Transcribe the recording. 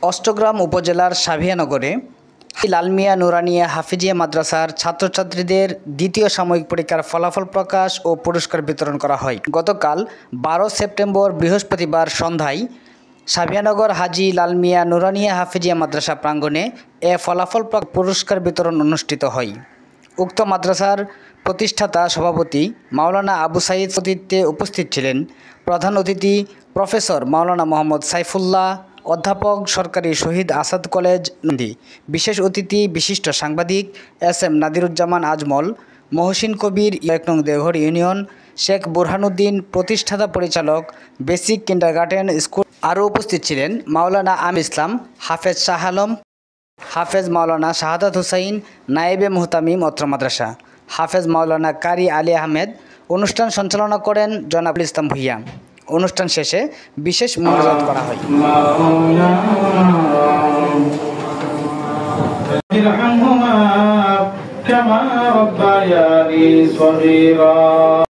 অষ্টগ্রাম উপজেলার সাভিয়ানগরে লালমিয়া নুরানিয়া হাফিজিয়া মাদ্রাসার ছাত্রছাত্রীদের দ্বিতীয় সাময়িক পরীক্ষার ফলাফল প্রকাশ ও পুরস্কার বিতরণ করা হয়। গতকাল 12 সেপ্টেম্বর বৃহস্পতিবার সন্ধ্যায় সাভিয়ানগর হাজী লালমিয়া নুরানিয়া হাফিজিয়া মাদ্রাসা প্রাঙ্গণে ফলাফল পুরস্কার বিতরণ অনুষ্ঠিত হয়। উক্ত মাদ্রাসার প্রতিষ্ঠাতা সভাপতি মাওলানা আবু সাঈদ সতীর্থে উপস্থিত ছিলেন প্রধান অতিথি প্রফেসর মাওলানা মোহাম্মদ সাইফুল্লাহ, অধ্যাপক সরকারি শহীদ আসাদ কলেজ নন্দী, বিশেষ অতিথি বিশিষ্ট সাংবাদিক SM নাদিরুজ্জামান আজমল, মহসিন কবির 1 নং দেওঘর ইউনিয়ন, শেখ বুরহানুদ্দিন প্রতিষ্ঠাতা পরিচালক বেসিক কিন্ডারগার্টেন স্কুল। আরও উপস্থিত ছিলেন মাওলানা ইসলাম, হাফেজ শাহ আলম, হাফেজ মাওলানা শাহাদাত হুসাইন, নায়েবে মুহতামিম অত্র মাদ্রাসা, হাফেজ মাওলানা কারি আলী আহমেদ। অনুষ্ঠান সঞ্চালনা করেন জনাব ইসলাম ভুইয়া। অনুষ্ঠান শেষে বিশেষ মোনাজাত করা হয়।